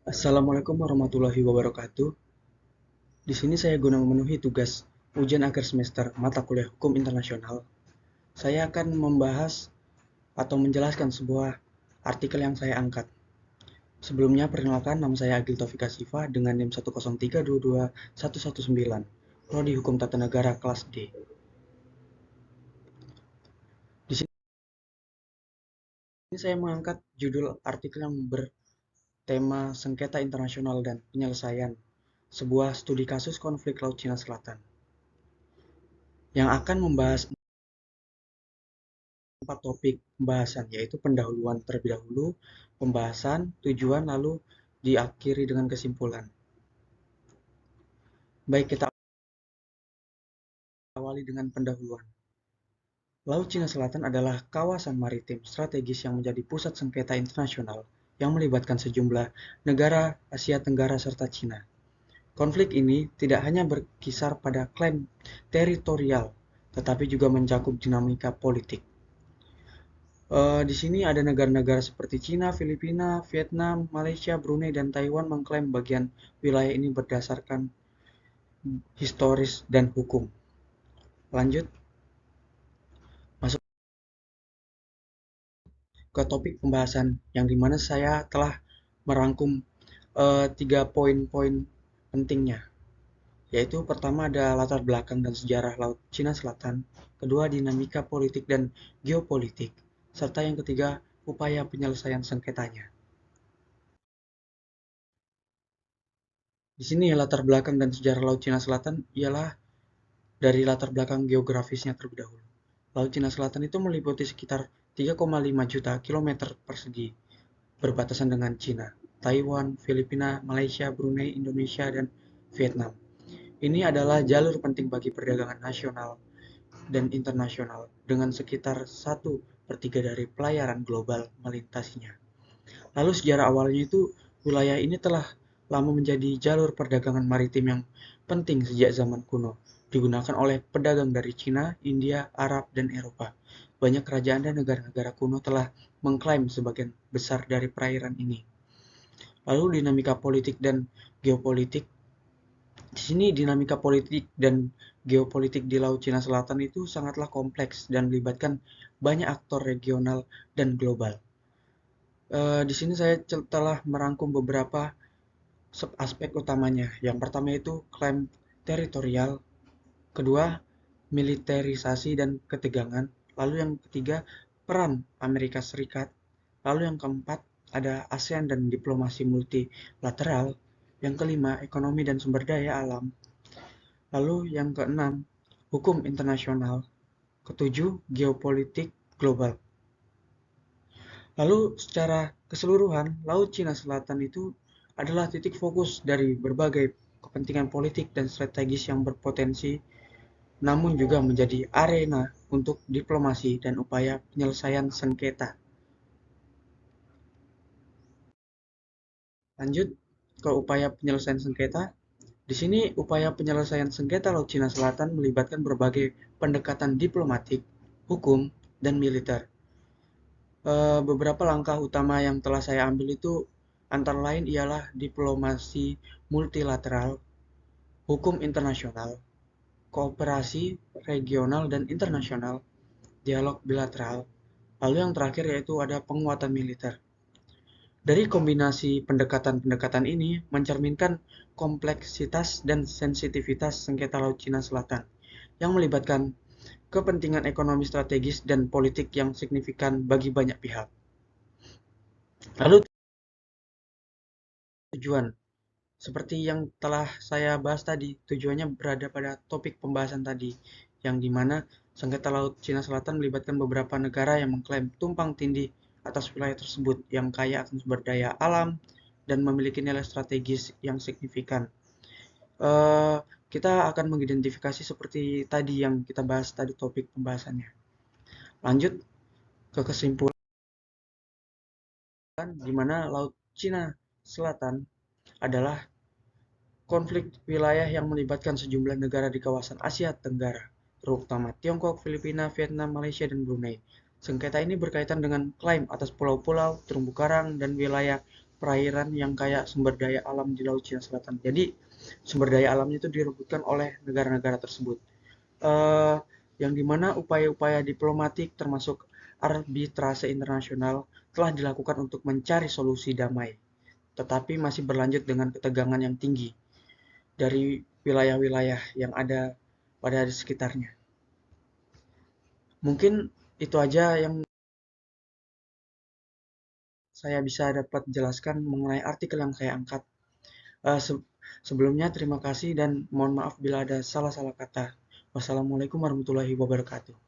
Assalamualaikum warahmatullahi wabarakatuh. Di sini saya guna memenuhi tugas ujian akhir semester mata kuliah Hukum Internasional. Saya akan membahas atau menjelaskan sebuah artikel yang saya angkat. Sebelumnya, perkenalkan, nama saya Agil Taufika Sifa dengan NIM 103222119, Prodi Hukum Tata Negara kelas D. Di sini saya mengangkat judul artikel yang bertema sengketa internasional dan penyelesaian, sebuah studi kasus konflik Laut Cina Selatan, yang akan membahas 4 topik pembahasan, yaitu pendahuluan terlebih dahulu, pembahasan, tujuan, lalu diakhiri dengan kesimpulan. Baik, kita awali dengan pendahuluan. Laut Cina Selatan adalah kawasan maritim strategis yang menjadi pusat sengketa internasional yang melibatkan sejumlah negara Asia Tenggara serta Cina. Konflik ini tidak hanya berkisar pada klaim teritorial, tetapi juga mencakup dinamika politik. Di sini ada negara-negara seperti Cina, Filipina, Vietnam, Malaysia, Brunei, dan Taiwan mengklaim bagian wilayah ini berdasarkan historis dan hukum. Lanjut, masuk ke topik pembahasan yang dimana saya telah merangkum 3 poin-poin pentingnya, yaitu pertama ada latar belakang dan sejarah Laut Cina Selatan, kedua dinamika politik dan geopolitik, serta yang ketiga upaya penyelesaian sengketanya. Di sini latar belakang dan sejarah Laut Cina Selatan ialah dari latar belakang geografisnya terlebih dahulu. Laut Cina Selatan itu meliputi sekitar 3,5 juta kilometer persegi, berbatasan dengan Cina, Taiwan, Filipina, Malaysia, Brunei, Indonesia, dan Vietnam. Ini adalah jalur penting bagi perdagangan nasional dan internasional dengan sekitar 1/3 dari pelayaran global melintasinya. Lalu sejarah awalnya itu wilayah ini telah lama menjadi jalur perdagangan maritim yang penting sejak zaman kuno, digunakan oleh pedagang dari Cina, India, Arab, dan Eropa. Banyak kerajaan dan negara-negara kuno telah mengklaim sebagian besar dari perairan ini. Lalu dinamika politik dan geopolitik. Di sini dinamika politik dan geopolitik di Laut Cina Selatan itu sangatlah kompleks dan melibatkan banyak aktor regional dan global. Di sini saya telah merangkum beberapa aspek utamanya. Yang pertama itu klaim teritorial, kedua militerisasi dan ketegangan, lalu yang ketiga peran Amerika Serikat, lalu yang keempat ada ASEAN dan diplomasi multilateral, yang kelima ekonomi dan sumber daya alam, lalu yang keenam hukum internasional, ketujuh geopolitik global. Lalu secara keseluruhan, Laut Cina Selatan itu adalah titik fokus dari berbagai kepentingan politik dan strategis yang berpotensi, namun juga menjadi arena untuk diplomasi dan upaya penyelesaian sengketa. Lanjut ke upaya penyelesaian sengketa. Di sini upaya penyelesaian sengketa Laut Cina Selatan melibatkan berbagai pendekatan diplomatik, hukum, dan militer. Beberapa langkah utama yang telah saya ambil itu antara lain ialah diplomasi multilateral, hukum internasional, kooperasi regional dan internasional, dialog bilateral, lalu yang terakhir yaitu ada penguatan militer. Dari kombinasi pendekatan-pendekatan ini mencerminkan kompleksitas dan sensitivitas sengketa Laut Cina Selatan yang melibatkan kepentingan ekonomi strategis dan politik yang signifikan bagi banyak pihak. Lalu tujuan. Seperti yang telah saya bahas tadi, tujuannya berada pada topik pembahasan tadi, yang dimana sengketa Laut Cina Selatan melibatkan beberapa negara yang mengklaim tumpang tindih atas wilayah tersebut yang kaya akan sumber daya alam dan memiliki nilai strategis yang signifikan. Eh, kita akan mengidentifikasi seperti tadi yang kita bahas tadi topik pembahasannya. Lanjut ke kesimpulan, di mana Laut Cina Selatan adalah konflik wilayah yang melibatkan sejumlah negara di kawasan Asia Tenggara, terutama Tiongkok, Filipina, Vietnam, Malaysia, dan Brunei. Sengketa ini berkaitan dengan klaim atas pulau-pulau, terumbu karang, dan wilayah perairan yang kaya sumber daya alam di Laut Cina Selatan. Jadi sumber daya alamnya itu direbutkan oleh negara-negara tersebut. Eh, yang dimana upaya-upaya diplomatik termasuk arbitrase internasional telah dilakukan untuk mencari solusi damai, tetapi masih berlanjut dengan ketegangan yang tinggi dari wilayah-wilayah yang ada pada di sekitarnya. Mungkin itu aja yang saya bisa dapat jelaskan mengenai artikel yang saya angkat. Sebelumnya terima kasih dan mohon maaf bila ada salah-salah kata. Wassalamualaikum warahmatullahi wabarakatuh.